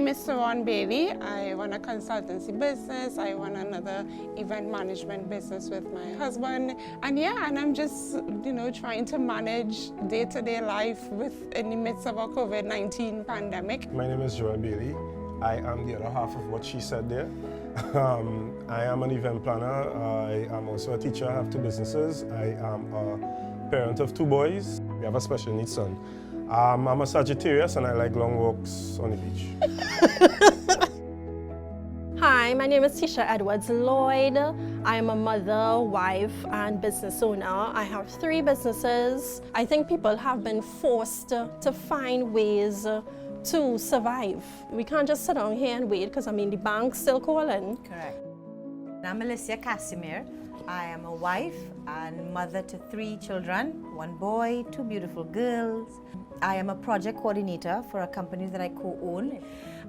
name is Saron Bailey. I run a consultancy business. I run another event management business with my husband. And I'm just, trying to manage day-to-day life in the midst of a COVID-19 pandemic. My name is Joanne Bailey. I am the other half of what she said there. I am an event planner. I am also a teacher. I have 2 businesses. I am a parent of 2 boys. We have a special needs son. I'm a Sagittarius and I like long walks on the beach. Hi, my name is Tisha Edwards Lloyd. I am a mother, wife, and business owner. I have 3 businesses. I think people have been forced to find ways to survive. We can't just sit down here and wait because the bank's still calling. Correct. I'm Alicia Casimir. I am a wife and mother to 3 children, 1 boy, 2 beautiful girls. I am a project coordinator for a company that I co-own.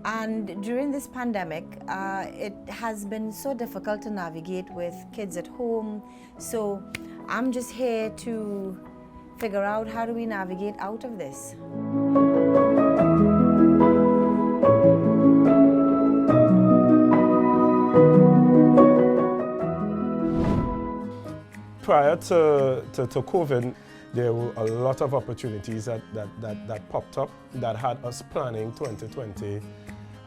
And during this pandemic, it has been so difficult to navigate with kids at home. So I'm just here to figure out how do we navigate out of this. Prior to COVID, there were a lot of opportunities that popped up that had us planning 2020,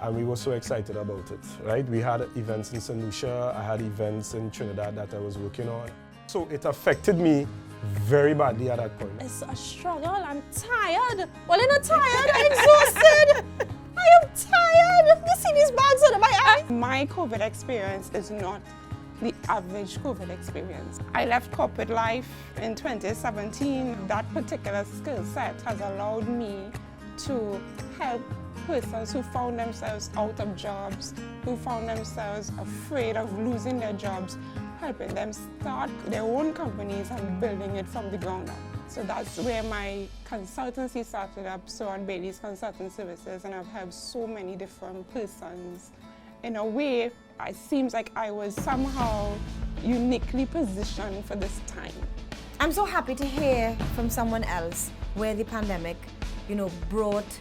and we were so excited about it, right? We had events in St. Lucia, I had events in Trinidad that I was working on. So it affected me very badly at that point. It's a struggle, I'm tired. Well, I'm not tired, I'm exhausted. I am tired. You see these bags under my eyes? My COVID experience is not the average COVID experience. I left corporate life in 2017. That particular skill set has allowed me to help persons who found themselves out of jobs, who found themselves afraid of losing their jobs, helping them start their own companies and building it from the ground up. So that's where my consultancy started up, Saron Bailey's Consulting Services, and I've helped so many different persons. In a way, it seems like I was somehow uniquely positioned for this time. I'm so happy to hear from someone else where the pandemic, brought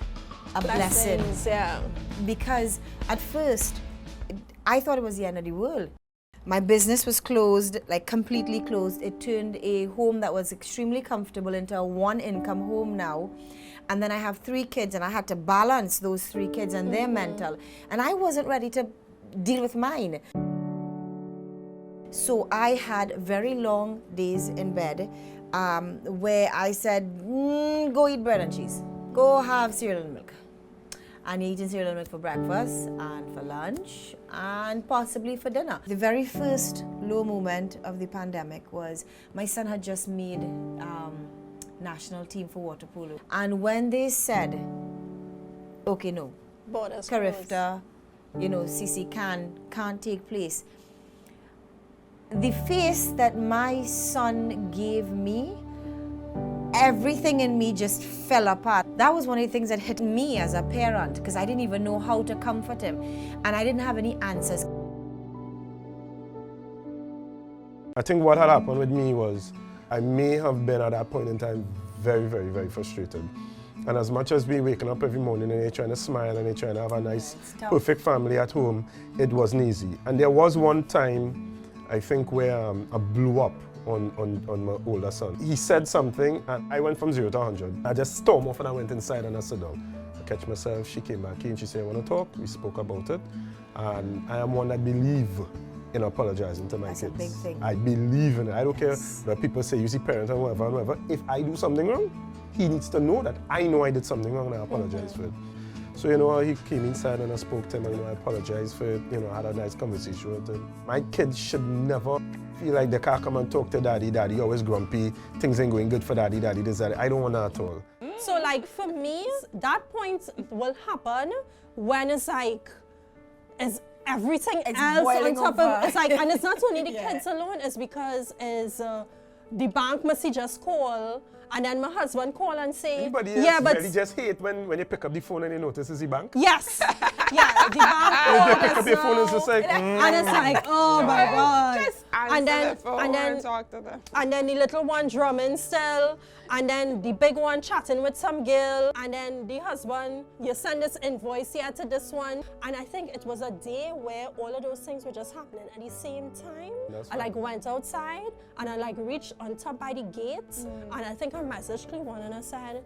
a blessing. Yeah. Because at first, I thought it was the end of the world. My business was closed, like completely closed. It turned a home that was extremely comfortable into a 1-income home now. And then I have 3 kids and I had to balance those 3 kids and their mental. And I wasn't ready to deal with mine. So I had very long days in bed where I said, go eat bread and cheese. Go have cereal and milk. And eating cereal and milk for breakfast and for lunch and possibly for dinner. The very first low moment of the pandemic was my son had just made national team for water polo. And when they said, okay, no, Borders Carifta, CC can't take place, the face that my son gave me, everything in me just fell apart. That was one of the things that hit me as a parent because I didn't even know how to comfort him and I didn't have any answers. I think what had happened with me was I may have been at that point in time very, very, very frustrated. And as much as we waking up every morning and they're trying to smile and they're trying to have a nice, perfect family at home, it wasn't easy. And there was one time, I think, where I blew up on my older son. He said something and I went from 0 to 100. I just stormed off and I went inside and I sat down. I catch myself, she came back in, she said, I want to talk. We spoke about it. And I am one that believe in apologizing to my kids. That's a big thing. I believe in it. I don't care what people say, you see parents and whatever. If I do something wrong, he needs to know that I know I did something wrong and I apologize for it. So, he came inside and I spoke to him and, I apologized for it, I had a nice conversation with him. My kids should never feel like they can't come and talk to daddy, always grumpy, things ain't going good for daddy, this, that. I don't want that at all. So like for me, that point will happen when it's like, is everything else on top of, it's like, and it's not only the kids alone, it's because the bank must just call And then my husband call and say, Anybody yeah, else but really just hate when you pick up the phone and you notice it's the bank? yes, yeah, the bank You called pick us up your phone and it's now. just like, And it's like, oh my God. Just answer the phone and talk to them. And then the little one drumming still, and then the big one chatting with some girl, and then the husband, you send this invoice here to this one. And I think it was a day where all of those things were just happening at the same time. That's I like went outside and I like reached on top by the gate, and I think I messaged Cleveland and I said,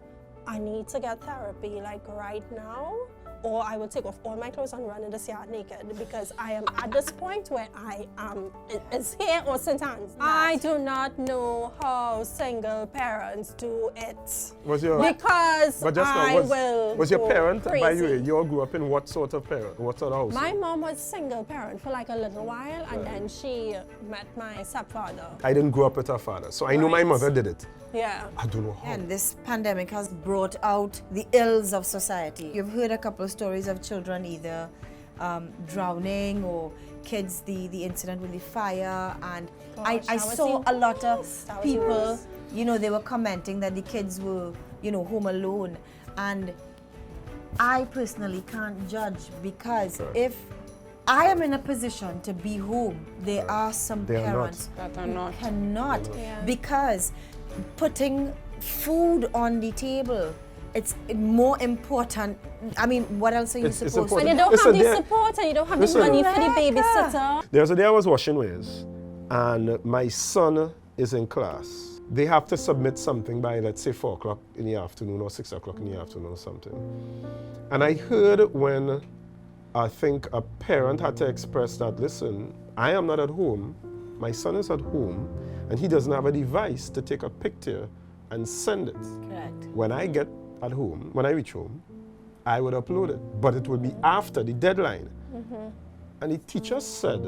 I need to get therapy like right now, or I will take off all my clothes and run in this yard naked, because I am at this point where I am, it's here or St. Anne's. I do not know how single parents do it. was your, Because but just now, I will was your go parent, crazy. by the way, you all grew up in what sort of parent, what sort of house? My mom was single parent for like a little while, and then she met my stepfather. I didn't grow up with her father, so I know my Right. mother did it. Yeah. I don't know how. And this pandemic has brought out the ills of society. You've heard a couple of stories of children either drowning, or kids, the incident with the fire. And I Gosh, that was saw the a lot of worst. That was the people, worst. you know, they were commenting that the kids were, you know, home alone. And I personally can't judge, because Correct. if I am in a position to be home, there are some They are not. parents That are who not. cannot, Yeah. because putting food on the table, it's more important. I mean, what else are you It's supposed important. And you don't Listen, have the there- support, and you don't have listen. the money for the Rebecca. babysitter. There's a day I was washing wares, and my son is in class. They have to submit something by, let's say, 4 o'clock in the afternoon or 6 o'clock in the afternoon or something. And I heard when I think a parent had to express that, listen, I am not at home, my son is at home, and he doesn't have a device to take a picture and send it. Correct. When I get at home, when I reach home, I would upload it, but it would be after the deadline. And the teacher said,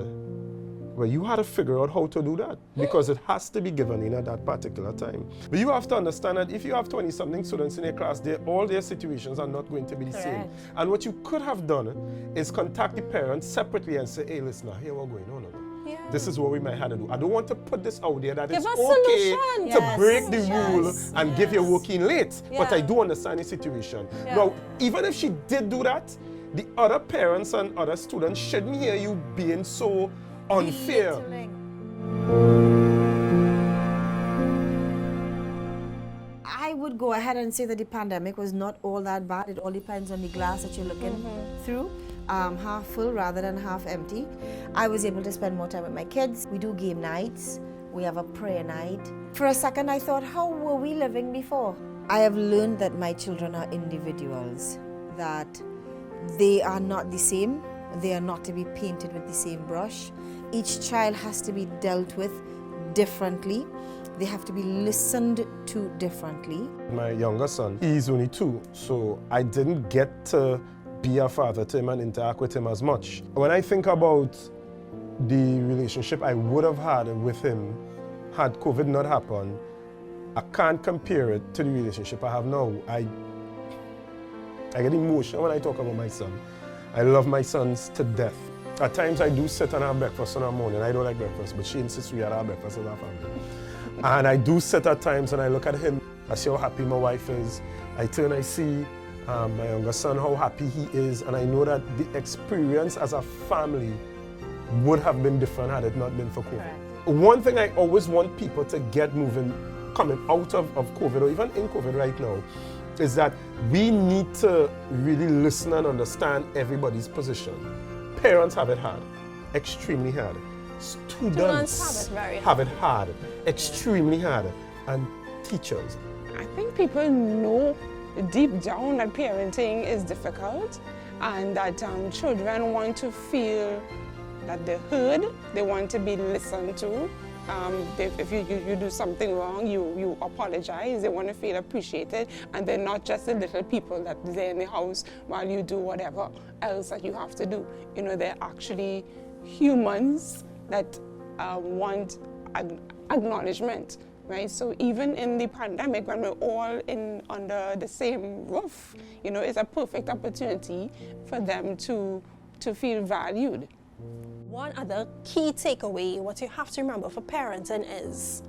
well, you had to figure out how to do that, because it has to be given in at that particular time. But you have to understand that if you have 20-something students in a class, all their situations are not going to be the same. Correct. And what you could have done is contact the parents separately and say, hey, listen, here we're going. No. Yeah. This is what we might have to do. I don't want to put this out there that Give it's us okay solution. to Yes. break the rule Yes. and give your working late. But I Yeah. do understand the situation. Yeah. Now, even if she did do that, the other parents and other students shouldn't hear you being so unfair. Belittling. I would go ahead and say that the pandemic was not all that bad. It all depends on the glass that you're looking through, half full rather than half empty. I was able to spend more time with my kids. We do game nights. We have a prayer night. For a second, I thought, how were we living before? I have learned that my children are individuals, that they are not the same. They are not to be painted with the same brush. Each child has to be dealt with differently. They have to be listened to differently. My younger son, he's only 2, so I didn't get to be a father to him and interact with him as much. When I think about the relationship I would have had with him had COVID not happened, I can't compare it to the relationship I have now. I get emotional when I talk about my son. I love my sons to death. At times I do sit and have breakfast in the morning. I don't like breakfast, but she insists we have breakfast as a family. And I do sit at times and I look at him, I see how happy my wife is. I turn, I see my younger son, how happy he is, and I know that the experience as a family would have been different had it not been for COVID. Correct. One thing I always want people to get moving, coming out of COVID, or even in COVID right now, is that we need to really listen and understand everybody's position. Parents have it hard, extremely hard. Students have it very hard, extremely hard. And teachers. I think people know deep down that parenting is difficult, and that children want to feel that they're heard, they want to be listened to. If you do something wrong, you apologize, they want to feel appreciated, and they're not just the little people that they're in the house while you do whatever else that you have to do. You know, they're actually humans that want acknowledgement, right? So even in the pandemic, when we're all under the same roof, you know, it's a perfect opportunity for them to feel valued. One other key takeaway, what you have to remember for parenting is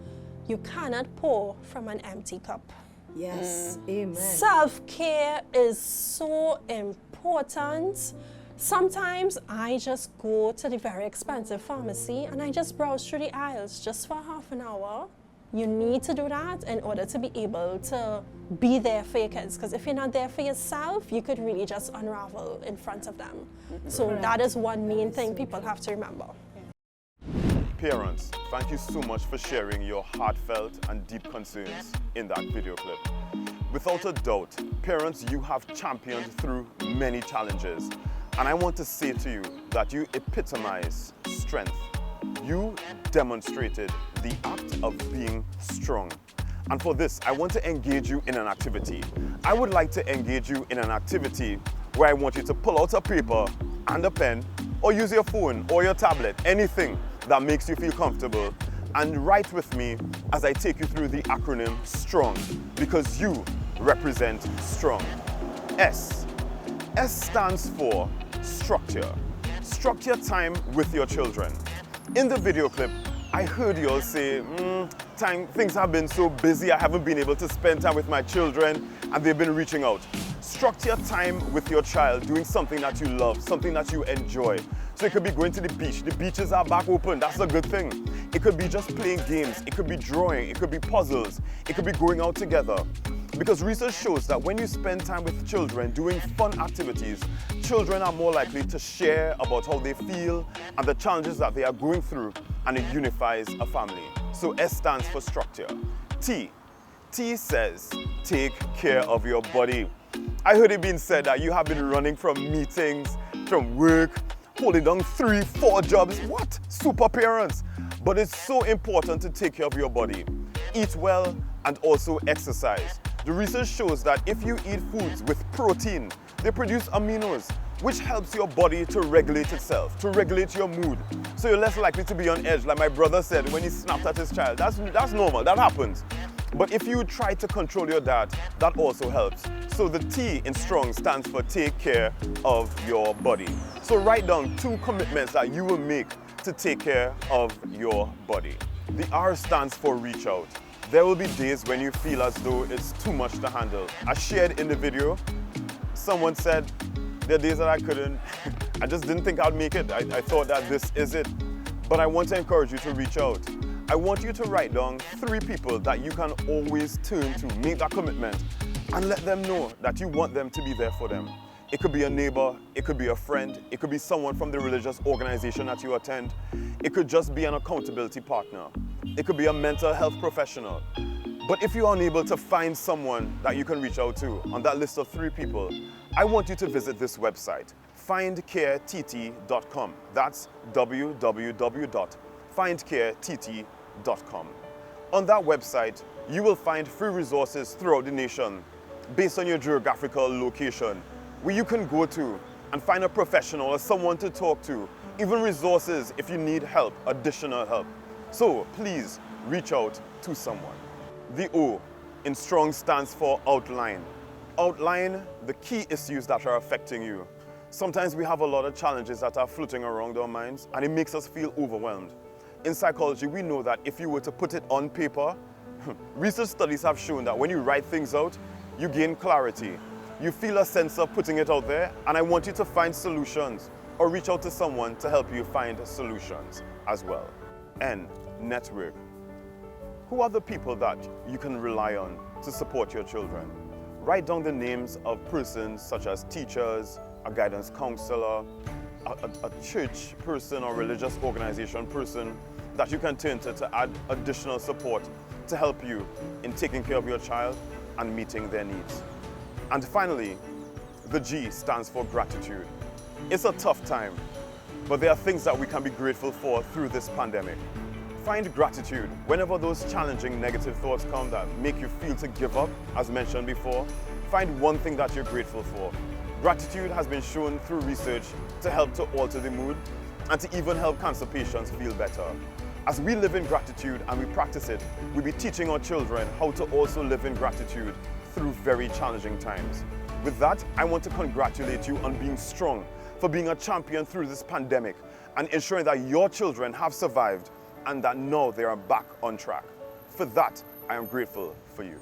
You cannot pour from an empty cup. Yes, amen. Self-care is so important. Sometimes I just go to the very expensive pharmacy and I just browse through the aisles just for half an hour. You need to do that in order to be able to be there for your kids. Because if you're not there for yourself, you could really just unravel in front of them. So that is one main thing people have to remember. Parents, thank you so much for sharing your heartfelt and deep concerns in that video clip. Without a doubt, parents, you have championed through many challenges. And I want to say to you that you epitomize strength. You demonstrated the act of being strong. And for this, I want to engage you in an activity. I would like to engage you in an activity where I want you to pull out a paper and a pen, or use your phone or your tablet, anything that makes you feel comfortable, and write with me as I take you through the acronym STRONG, because you represent strong. S. S stands for structure. Structure time with your children. In the video clip, I heard you all say, things have been so busy, I haven't been able to spend time with my children, and they've been reaching out. Structure time with your child, doing something that you love, something that you enjoy. So it could be going to the beach. The beaches are back open, that's a good thing. It could be just playing games, it could be drawing, it could be puzzles, it could be going out together. Because research shows that when you spend time with children doing fun activities, children are more likely to share about how they feel and the challenges that they are going through, and it unifies a family. So S stands for structure. T. T says, take care of your body. I heard it being said that you have been running from meetings, from work, holding down 3-4 jobs. What? Super parents. But it's so important to take care of your body. Eat well and also exercise. The research shows that if you eat foods with protein, they produce aminos, which helps your body to regulate itself, to regulate your mood. So you're less likely to be on edge, like my brother said when he snapped at his child. That's normal, that happens. But if you try to control your diet, that also helps. So the T in STRONG stands for take care of your body. So write down 2 commitments that you will make to take care of your body. The R stands for reach out. There will be days when you feel as though it's too much to handle. I shared in the video, someone said, there are days that I couldn't. I just didn't think I'd make it. I thought that this is it. But I want to encourage you to reach out. I want you to write down 3 people that you can always turn to, make that commitment, and let them know that you want them to be there for them. It could be a neighbor, it could be a friend, it could be someone from the religious organization that you attend. It could just be an accountability partner. It could be a mental health professional. But if you're unable to find someone that you can reach out to on that list of 3 people, I want you to visit this website, findcareTT.com. That's www.findcareTT.com. On that website, you will find free resources throughout the nation based on your geographical location, where you can go to and find a professional or someone to talk to, even resources if you need help, additional help. So please reach out to someone. The O in STRONG stands for outline. Outline the key issues that are affecting you. Sometimes we have a lot of challenges that are floating around our minds, and it makes us feel overwhelmed. In psychology, we know that if you were to put it on paper, research studies have shown that when you write things out, you gain clarity. You feel a sense of putting it out there, and I want you to find solutions or reach out to someone to help you find solutions as well. N, network. Who are the people that you can rely on to support your children? Write down the names of persons such as teachers, a guidance counselor, a church person or religious organization person that you can turn to add additional support to help you in taking care of your child and meeting their needs. And finally, the G stands for gratitude. It's a tough time, but there are things that we can be grateful for through this pandemic. Find gratitude whenever those challenging negative thoughts come that make you feel to give up, as mentioned before. Find one thing that you're grateful for. Gratitude has been shown through research to help to alter the mood and to even help cancer patients feel better. As we live in gratitude and we practice it, we'll be teaching our children how to also live in gratitude through very challenging times. With that, I want to congratulate you on being strong, for being a champion through this pandemic and ensuring that your children have survived and that now they are back on track. for that, I am grateful for you.